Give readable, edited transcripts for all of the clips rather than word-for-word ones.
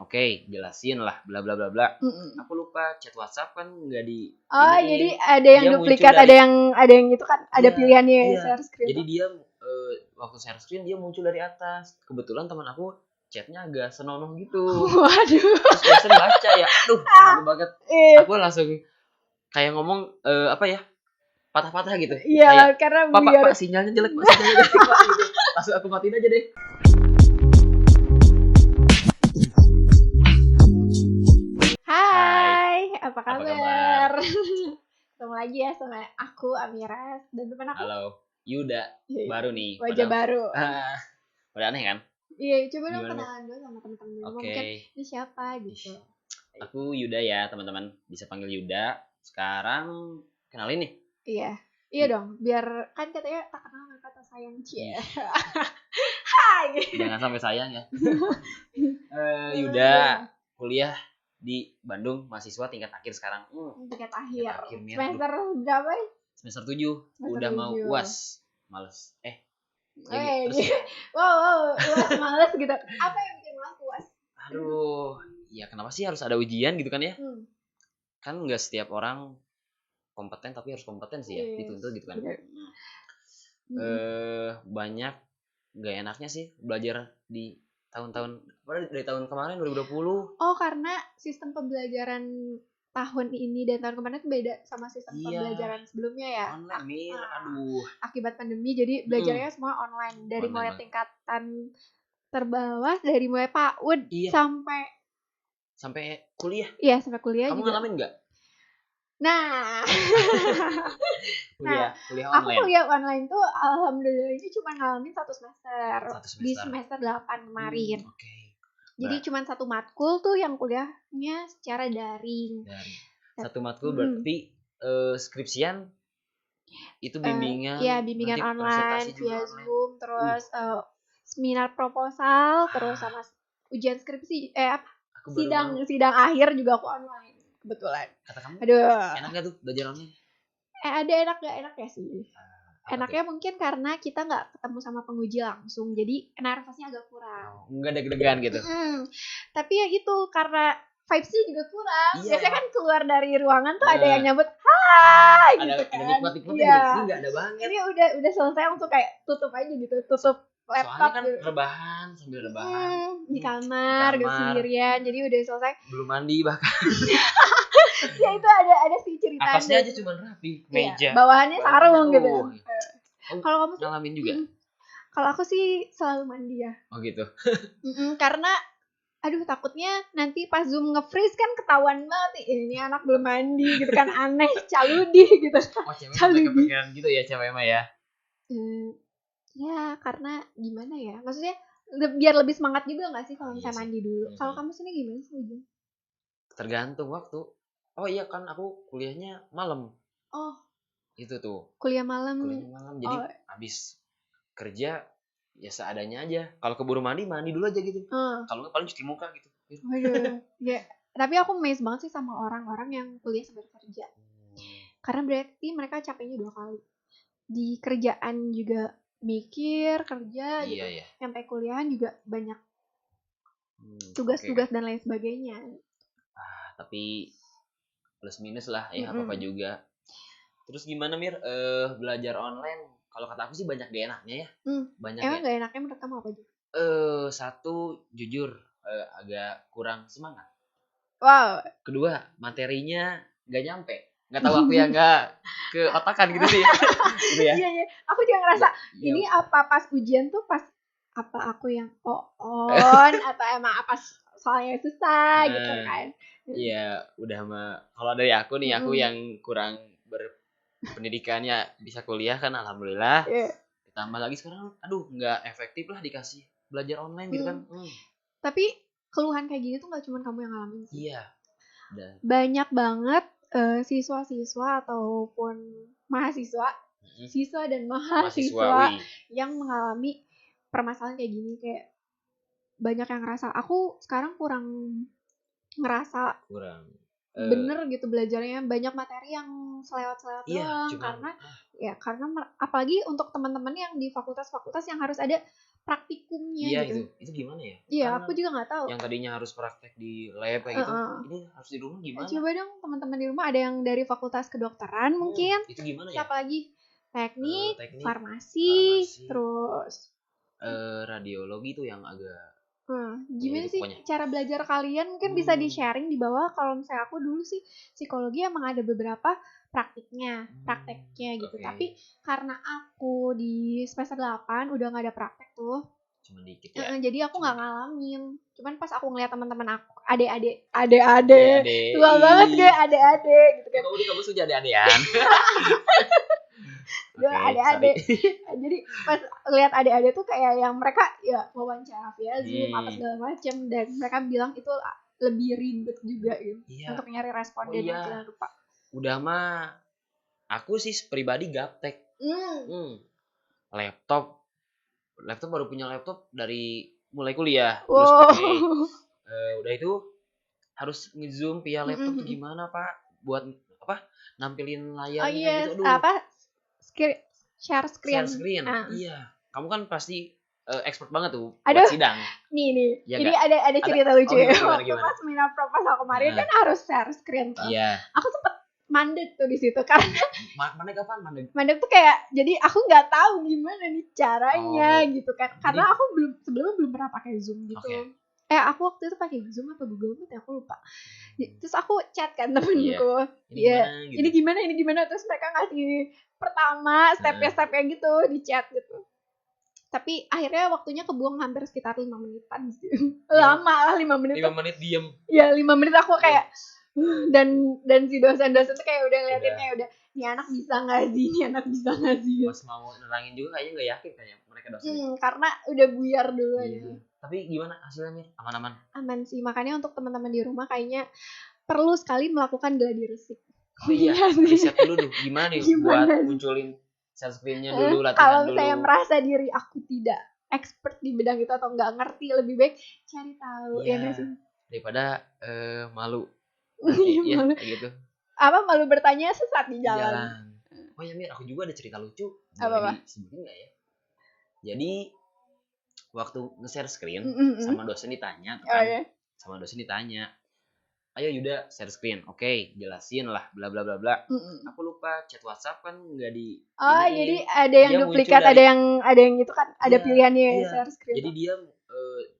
oke, jelasin lah bla bla bla bla. Aku lupa chat WhatsApp kan nggak di Oh, iniin. jadi ada yang Dia duplikat, muncul dari- ada yang itu kan, ada Iya, pilihannya iya. share screen. Jadi dia waktu share screen dia muncul dari atas. Kebetulan teman aku chatnya agak senonoh gitu. Waduh. Terus dosen baca ya, aduh malu banget. Aku langsung kayak ngomong apa ya, patah-patah gitu. Iya, Kayak, karena Pak, sinyalnya jelek, Pak, gitu. Langsung aku matiin aja deh. Hai, apa kabar? kabar? Ketemu lagi ya sama aku Amira dan teman aku. Halo, Yuda. Iya, Baru nih. wajah baru. Udah aneh kan? Iya, coba dong Gimana? kenalan dulu sama teman-teman dulu. Oke. Mungkin ini siapa gitu. Aku Yuda ya, teman-teman. Bisa panggil Yuda. Sekarang kenalin nih. Iya dong, biar kan katanya tak kenal maka kata sayang, cie. Hai. Jangan sampai sayang ya. Yuda kuliah di Bandung, mahasiswa tingkat akhir sekarang. Tingkat akhir. Nih, Semester berapa? Semester 7. Udah mau UAS. Males. Terus... wow, UAS males gitu. Apa yang bikin males UAS? Aduh, ya kenapa sih harus ada ujian gitu kan ya? Kan nggak setiap orang kompeten, tapi harus kompeten sih ya, dituntut gitu kan. Banyak gak enaknya sih belajar di tahun-tahun, dari tahun kemarin 2020. Oh, karena sistem pembelajaran tahun ini dan tahun kemarin itu beda sama sistem pembelajaran sebelumnya ya. Online, Mir. Aduh. Akibat pandemi jadi belajarnya semua online. Dari mulai tingkatan terbawah, dari mulai PAUD sampai kuliah. Iya, sampai kuliah. Kamu juga ngalamin gak? Nah, kuliah online. Aku kuliah online tuh alhamdulillah ini cuma ngalamin satu semester. Di semester 8 kemarin. Jadi cuma satu matkul tuh yang kuliahnya secara daring. Satu matkul berarti skripsian itu bimbingan. Iya, bimbingan online via Zoom, terus seminar proposal, terus sama ujian skripsi sidang akhir juga aku online. Kebetulan. Kata kamu, aduh, enak gak tuh belajar online? Ada enak gak enaknya sih. Enaknya mungkin karena kita gak ketemu sama penguji langsung, jadi nervousnya agak kurang. Enggak deg-degan gitu. Tapi ya itu karena vibes-nya juga kurang. Biasanya kan keluar dari ruangan tuh ada yang nyambut hai gitu kan. Ada nikmat-nikmatnya gitu. Ini gak ada banget. Ini udah selesai langsung kayak tutup aja gitu, tutup laptop. Soalnya kan rebahan, sambil rebahan di kamar gitu sendirian, jadi udah selesai. Belum mandi bahkan. Ya itu ada sih ceritanya. Atasnya aja cuma rapi, meja. Bawahannya sarung gitu. Kalau kamu sih ngalamin juga? Kalau aku sih selalu mandi ya. Oh gitu. Karena aduh takutnya nanti pas Zoom nge-freeze kan ketahuan banget ini anak belum mandi gitu kan, aneh, caludi gitu. Oh, cewek sampai kepikiran gitu ya cewek mah ya? Ya karena gimana ya, maksudnya biar lebih semangat juga gak sih kalau misalnya mandi dulu. Kalau kamu sini gimana sih? Tergantung waktu. Oh iya kan aku kuliahnya malam. Oh itu tuh kuliah malam. Jadi habis kerja ya seadanya aja. Kalau keburu mandi dulu aja gitu. Kalau nggak paling cuci muka gitu. Waduh. Ya tapi aku amazed banget sih sama orang-orang yang kuliah sambil kerja. Karena berarti mereka capeknya 2 kali. Di kerjaan juga mikir, kerja gitu. Sampai kuliahan juga banyak tugas-tugas dan lain sebagainya. Tapi plus minus lah ya, apa-apa juga. Terus gimana Mir, belajar online? Kalau kata aku sih banyak gak enaknya ya. Emang gak enaknya menurut kamu apa aja? Satu, jujur agak kurang semangat. Wow. Kedua, materinya gak nyampe. Gak tahu aku yang gak ke otakan gitu sih. Gitu ya. Iya. Aku juga ngerasa ini apa pas ujian tuh pas apa aku yang on atau emang apa soalnya susah gitu kan. Iya, udah kalau dari aku nih, aku yang kurang berpendidikannya bisa kuliah kan alhamdulillah. Ditambah lagi sekarang nggak efektif lah dikasih belajar online gitu kan. Tapi keluhan kayak gini tuh nggak cuma kamu yang ngalamin sih. Iya. Banyak banget siswa-siswa ataupun mahasiswa, siswa dan mahasiswa yang mengalami permasalahan kayak gini. Kayak banyak yang ngerasa aku sekarang kurang bener gitu belajarnya, banyak materi yang selewat-selewat doang. Karena apalagi untuk teman-teman yang di fakultas-fakultas yang harus ada praktikumnya Iya gitu. itu gimana ya? Iya, Kan aku juga nggak tahu. yang tadinya harus praktek di lab kayak gitu, ini harus di rumah gimana? Coba dong teman-teman di rumah, ada yang dari fakultas kedokteran mungkin. Itu gimana ya? Siapa lagi? Teknik, Teknik, farmasi, terus radiologi tuh yang agak gimana itu sih pokoknya. cara belajar kalian? Mungkin bisa di-sharing di bawah. Kalau misalnya aku dulu sih psikologi emang ada beberapa prakteknya gitu. Oke. Tapi karena aku di semester 8 udah nggak ada praktek tuh. Cuma dikit ya. Jadi aku nggak ngalamin. Cuman pas aku ngeliat teman-teman aku, adik-adik, Adik-adik. tua banget gue, adik-adik gitu kan. Kamu di kampus tuh jadi adik-adikan. Gue adik-adik. Jadi pas lihat adik-adik tuh kayak yang mereka ya wawancara via Zoom apa segala macem, dan mereka bilang itu lebih ribet juga gitu untuk nyari responden. Jangan lupa. Udah mah aku sih pribadi gaptek. Laptop baru punya laptop dari mulai kuliah. Terus udah itu harus nge-zoom via laptop tuh gimana Pak? Buat nampilin layarnya gitu. Share screen. Iya. Kamu kan pasti expert banget tuh buat sidang. Nih. Ya, jadi ada cerita lucu ya. Waktu gimana? pas minat proposal kemarin kan harus share screen tuh. Iya. Aku sempet mandek tuh di situ karena mandek apaan? Mandek tuh kayak jadi aku nggak tahu gimana nih caranya gitu kan. Karena aku sebelumnya belum pernah pakai Zoom gitu. Aku waktu itu pakai Zoom apa Google Meet ya, aku lupa. Terus aku chat kan temenku. Ini gimana terus mereka ngasih pertama step-stepnya gitu di chat gitu. Tapi akhirnya waktunya kebuang hampir sekitar 5 menitan sih. Lama lah 5 menit. 5 menit diem. Iya 5 menit aku kayak dan si dosen-dosen tuh kayak udah ngeliatin kayak udah nih anak bisa nggak sih pas mau nerangin juga kayaknya nggak yakin kayak mereka dosen karena udah buyar dulu aja. Tapi gimana hasilnya Mir? Aman sih, makanya untuk teman-teman di rumah kayaknya perlu sekali melakukan gladi resik. Riset dulu tuh gimana nih buat munculin share screen-nya dulu, latihan kalau dulu. Saya merasa diri aku tidak expert di bidang itu atau nggak ngerti, lebih baik cari tahu ya nggak sih, daripada malu. Malu. Kayak gitu. Malu bertanya sesat di jalan. Oh ya Mir, aku juga ada cerita lucu. Apa? Sebutin nggak ya? Jadi waktu nge-share screen sama dosen ditanya kan, sama dosen ditanya, ayo Yuda share screen, oke, jelasin lah bla bla bla bla. Aku lupa chat WhatsApp kan nggak di. Jadi ada yang duplikat, ada yang itu kan, ada pilihannya share screen. Jadi dia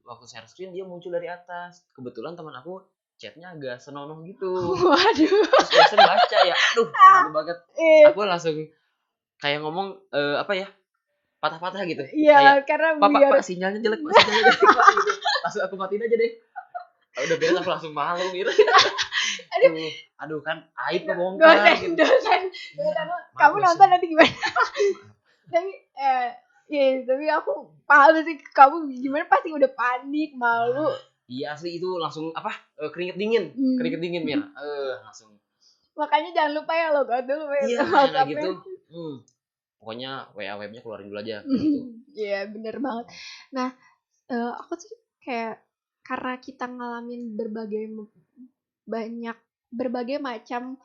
waktu share screen dia muncul dari atas. Kebetulan teman aku chatnya agak senonoh gitu. Waduh. Terus dosen baca ya, aduh malu banget. Aku langsung kayak ngomong patah-patah gitu. Iya, karena Pak sinyalnya jelek Pak gitu. Langsung aku matiin aja deh. Udah beres aku langsung malu gitu. Aduh kan aib kebongkar gitu. Dosen, kamu nonton nanti gimana? Tapi aku paham sih kamu gimana, pasti udah panik, malu. Iya asli itu langsung keringet dingin Mir. Langsung. Makanya jangan lupa ya logout dulu ya. Iya gitu. Pokoknya WA webnya keluarin dulu aja gitu. Iya bener banget. Nah aku sih kayak karena kita ngalamin berbagai macam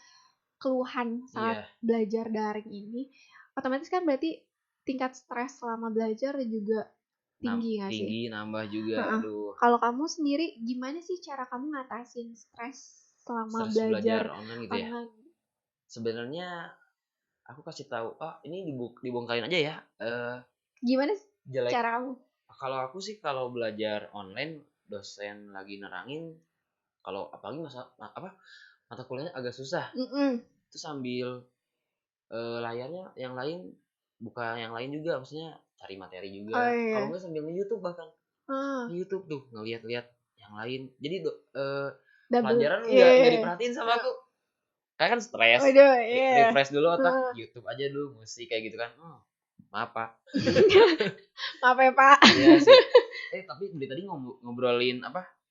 keluhan saat belajar daring ini, otomatis kan berarti tingkat stres selama belajar juga tinggi nggak sih? Tinggi, nambah juga. Aduh. Kalau kamu sendiri gimana sih cara kamu ngatasin stres selama belajar online gitu ya? Sebenarnya aku kasih tahu, ini dibongkarin aja ya. Gimana sih cara kamu? Kalau aku sih kalau belajar online, dosen lagi nerangin, kalau apalagi mata kuliahnya agak susah. Itu sambil layarnya yang lain, buka yang lain juga, maksudnya cari materi juga. Kalau nggak sambil nge-YouTube bahkan. YouTube tuh ngeliat-liat yang lain. Jadi pelajaran nggak diperhatiin sama aku. Kayak kan stres. Refresh dulu otak, YouTube aja dulu, musik kayak gitu kan. Maaf Pak. Maaf ya Pak. Iya sih. Tapi dari tadi ngobrolin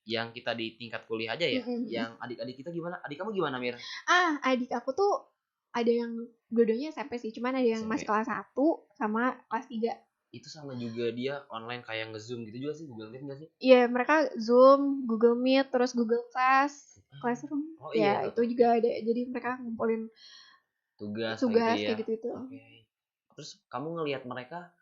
yang kita di tingkat kuliah aja ya. Yang adik-adik kita gimana? Adik kamu gimana Mir? Adik aku tuh ada yang dua-duanya SMP sih, cuman ada yang masih kelas 1 sama kelas 3. Itu sama juga dia online kayak nge-Zoom gitu juga sih, Google Meet enggak sih? Iya, mereka Zoom, Google Meet, terus Google Classroom. Itu juga ada. Jadi mereka ngumpulin tugas kayak gitu. Okay. Terus kamu ngelihat mereka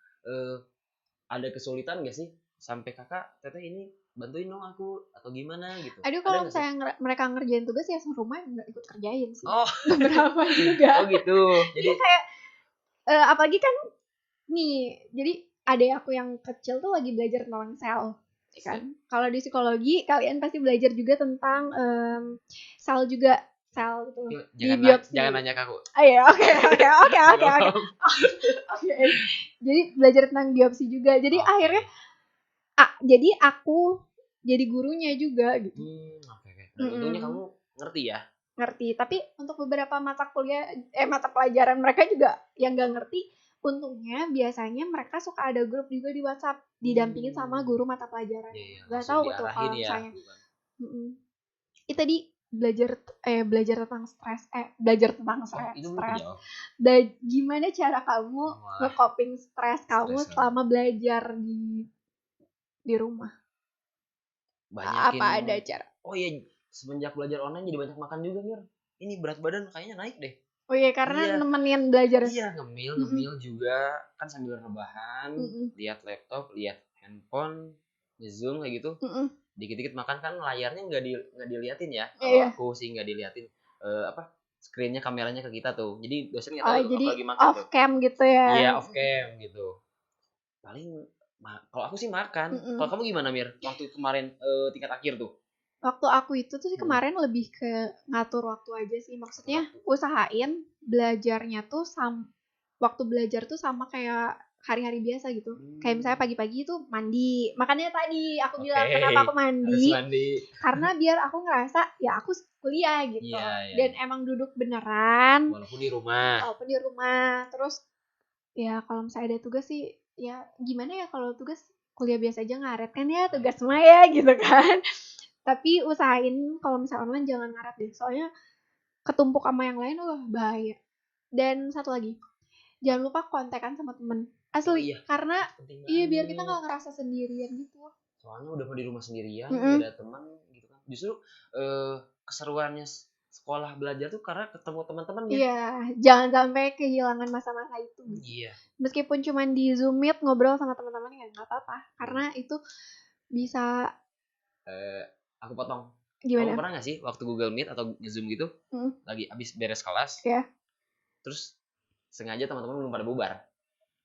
ada kesulitan gak sih sampai kakak teteh ini bantuin dong aku atau gimana gitu? Aduh, Ada kalau nggak sih? misalnya mereka ngerjain tugas ya serumah nggak ikut kerjain sih. Oh, Beberapa juga. oh gitu. Jadi kayak apalagi kan nih, jadi adek aku yang kecil tuh lagi belajar tentang sel, kan? Kalau di psikologi kalian pasti belajar juga tentang sel juga, sel gitu. Di biopsi. Jangan nanya ke aku. Oh iya, oke. Oke. Jadi belajar tentang biopsi juga. Jadi akhirnya jadi aku jadi gurunya juga gitu. Oke. Dan untungnya kamu ngerti ya? Ngerti, tapi untuk beberapa mata pelajaran mereka juga yang nggak ngerti, untungnya biasanya mereka suka ada grup juga di WhatsApp didampingin sama guru mata pelajaran. Nggak tahu tuh kalau misalnya. Itu tadi belajar tentang stres. Gimana cara kamu nge-coping stres kamu selama belajar di rumah? Banyakin apa ada cara? Oh iya, semenjak belajar online jadi banyak makan juga, Mir. Ini berat badan kayaknya naik deh. Oh iya, karena nemenin belajar. Iya, ngemil juga kan sambil rebahan, lihat laptop, lihat handphone, nge-zoom kayak gitu. Dikit-dikit makan kan layarnya nggak diliatin ya. Kalau aku sih nggak diliatin screennya, kameranya ke kita tuh. Jadi dosen nggak tahu jadi lagi makan off cam gitu ya. Iya, off cam gitu. Paling kalau aku sih makan. Kalau kamu gimana, Mir? Waktu kemarin tingkat akhir tuh. Waktu aku itu tuh sih kemarin lebih ke ngatur waktu aja sih. Maksudnya usahain belajarnya tuh waktu belajar tuh sama kayak hari-hari biasa gitu. Kayak misalnya pagi-pagi tuh mandi. Makanya tadi aku bilang kenapa aku mandi. Karena biar aku ngerasa ya aku kuliah gitu. Dan emang duduk beneran. Walaupun di rumah. Terus ya kalau misalnya ada tugas sih ya gimana ya, kalau tugas kuliah biasa aja ngaret kan ya, tugas semua ya gitu kan. Tapi usahain kalau misalnya online jangan ngaret deh, soalnya ketumpuk sama yang lain bahaya. Dan satu lagi, jangan lupa kontekan sama temen asli. Karena biar kita gak ngerasa sendirian gitu. Soalnya udah di rumah sendirian, gak ada teman gitu kan. Justru keseruannya sekolah belajar tuh karena ketemu teman-teman ya. Iya, jangan sampai kehilangan masa-masa itu. Iya. Meskipun cuma di Zoom Meet ngobrol sama teman-teman ya nggak apa-apa, karena itu bisa. Aku potong. Gimana? Kamu pernah nggak sih waktu Google Meet atau Zoom gitu, lagi abis beres kelas, terus sengaja teman-teman belum pada bubar.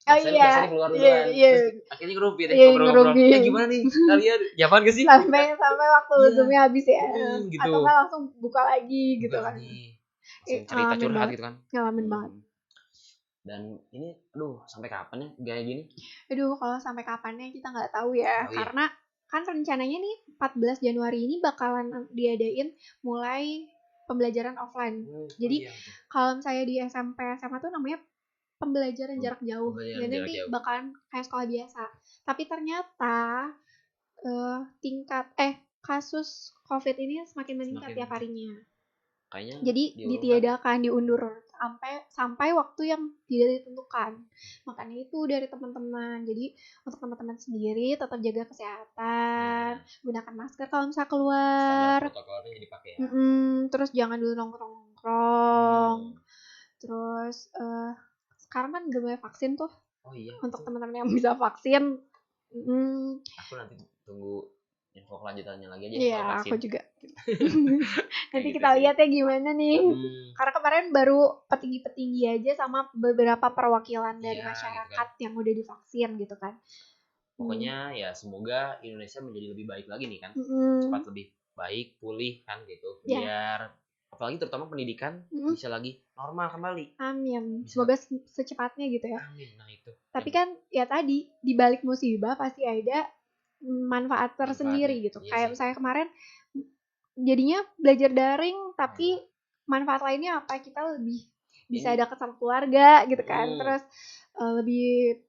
Biasanya keluar duluan. Terus akhirnya ngerupin ngobrol-ngobrol. Gimana nih kalian? Jawaban gak sih? Sampai waktu Zoom-nya habis ya. Gitu. Atau kan langsung buka lagi gitu kan. Cerita curhat gitu kan. Ngalamin banget. Dan ini sampai kapan ya gaya gini? Kalau sampai kapannya kita nggak tahu ya. Karena kan rencananya nih 14 Januari ini bakalan diadain mulai pembelajaran offline. Jadi kalau misalnya di SMP SMA tuh namanya pembelajaran jarak jauh. Dan nanti bakalan kayak sekolah biasa. Tapi ternyata tingkat kasus COVID ini semakin meningkat tiap harinya. Jadi ditiadakan, diundur sampai waktu yang tidak ditentukan. Makanya itu dari teman-teman. Jadi untuk teman-teman sendiri tetap jaga kesehatan, gunakan masker kalau misalnya keluar. Standar protokolnya dipakai ya. Terus jangan dulu nongkrong. Terus sekarang kan udah mulai vaksin tuh. Oh iya. Untuk teman-teman yang bisa vaksin. Aku nanti tunggu info kelanjutannya lagi aja. Iya, aku juga. Nanti kita lihat ya gimana nih. Karena kemarin baru petinggi-petinggi aja sama beberapa perwakilan dari masyarakat gitu yang udah divaksin gitu kan. Pokoknya ya semoga Indonesia menjadi lebih baik lagi nih kan. Cepat lebih baik, pulih kan gitu. Biar apalagi terutama pendidikan bisa lagi normal kembali. Amin. Semoga secepatnya gitu ya. Amin. Nah itu. Tapi kan ya tadi di balik musibah pasti ada manfaat tersendiri gitu. Kayak misalnya kemarin jadinya belajar daring tapi manfaat lainnya apa? Kita lebih bisa dekat sama keluarga gitu kan. Terus lebih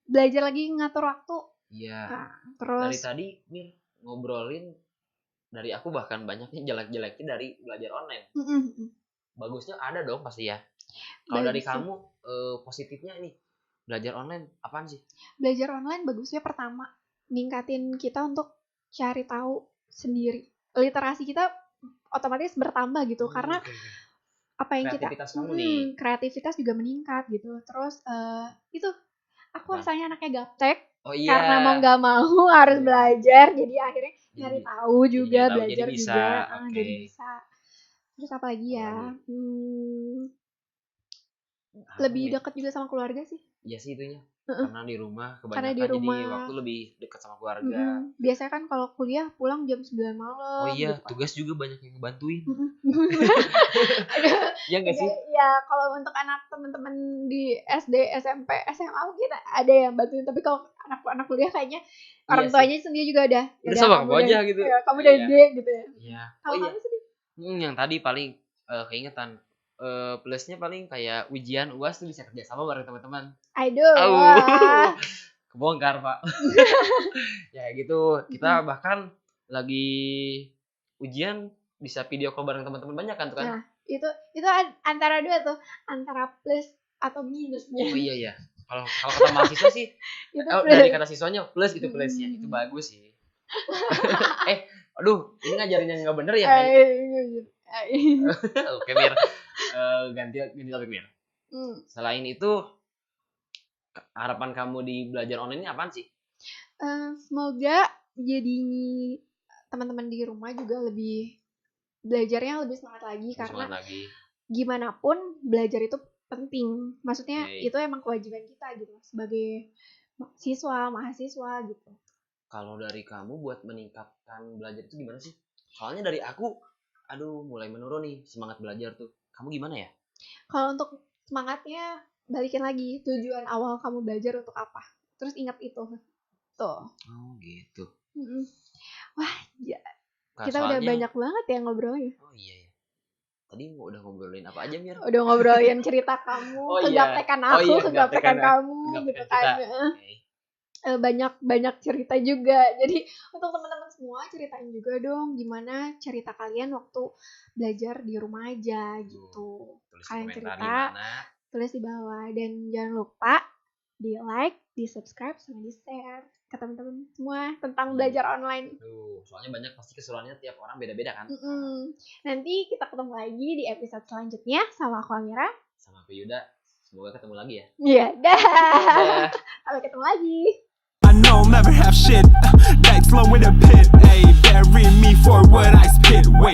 belajar lagi ngatur waktu. Iya. Terus dari tadi Mir ngobrolin, dari aku bahkan banyaknya jelek-jeleknya dari belajar online. Bagusnya ada dong pasti ya. Kalau dari kamu positifnya nih belajar online apaan sih? Belajar online bagusnya pertama ningkatin kita untuk cari tahu sendiri. Literasi kita otomatis bertambah gitu. Karena apa yang kreativitas juga meningkat gitu. Terus itu aku rasanya anaknya gaptek. Oh iya. Karena mau nggak mau harus belajar, jadi akhirnya nyari Jadi- tahu juga, nyari tahu, belajar jadi bisa. juga, Oke. jadi bisa. Terus apa lagi ya? Apalagi? Lebih nih? dekat juga sama keluarga sih. Iya sih itunya. Heeh. Karena di rumah Karena kebanyakan di jadi rumah. waktu lebih dekat sama keluarga. Biasanya kan kalau kuliah pulang jam 9 malam. Oh iya, gitu kan. tugas juga banyak yang ngebantuin. Aduh, Iya nggak sih? ya kalau untuk anak teman-teman di SD, SMP, SMA mungkin ada yang bantuin, tapi kalau anak kuliah kayaknya orang Iya tuanya sendiri juga udah sama kamu kamu aja gitu. Ya, kamu udah Iya. gede gitu ya. Iya. Kalau Oh iya. kamu sendiri? Yang tadi paling keingetan. Plusnya paling kayak ujian UAS tuh bisa kerja sama bareng teman-teman. Aduh. Au. Wah. Kebongkar, Pak. Ya gitu. Kita bahkan lagi ujian bisa video call bareng teman-teman banyak kan tuh kan? Nah, itu antara dua tuh, antara plus atau minusnya. Oh iya ya. Kalau kata mahasiswa sih Itu dari kata siswanya plus itu plusnya. Itu bagus sih. Aduh, ini ngajarin yang nggak bener ya. Oke, Mir. Ganti topik, Mir. Selain itu, harapan kamu di belajar online ini apaan sih? Semoga jadi teman-teman di rumah juga lebih belajarnya lebih semangat lagi, karena gimana pun belajar itu penting. Maksudnya itu emang kewajiban kita gitu sebagai mahasiswa gitu. Kalau dari kamu buat meningkatkan belajar itu gimana sih? Soalnya dari aku, mulai menurun nih semangat belajar tuh. Kamu gimana ya? Kalau untuk semangatnya, balikin lagi tujuan awal kamu belajar untuk apa. Terus ingat itu. Tuh. Oh gitu. Wah, ya. Kita udah banyak banget ya ngobrolnya. Oh iya. Tadi udah ngobrolin apa aja, Mir? Udah ngobrolin cerita kamu, kegaptekan aku, kegaptekan kamu gitu kan. Banyak cerita juga. Jadi untuk teman-teman semua ceritain juga dong gimana cerita kalian waktu belajar di rumah aja gitu. Kalian cerita, tulis di bawah, dan jangan lupa di like, di subscribe, sama di share ke teman-teman semua tentang belajar online. Soalnya banyak pasti keseruannya tiap orang beda-beda kan. Nanti kita ketemu lagi di episode selanjutnya sama aku Amira, sama aku Yuda. Semoga ketemu lagi ya. Iya, dah. Sampai ketemu lagi. I know I'll never have shit. Nights low in a pit. Ay, bury me for what I spit. Wait.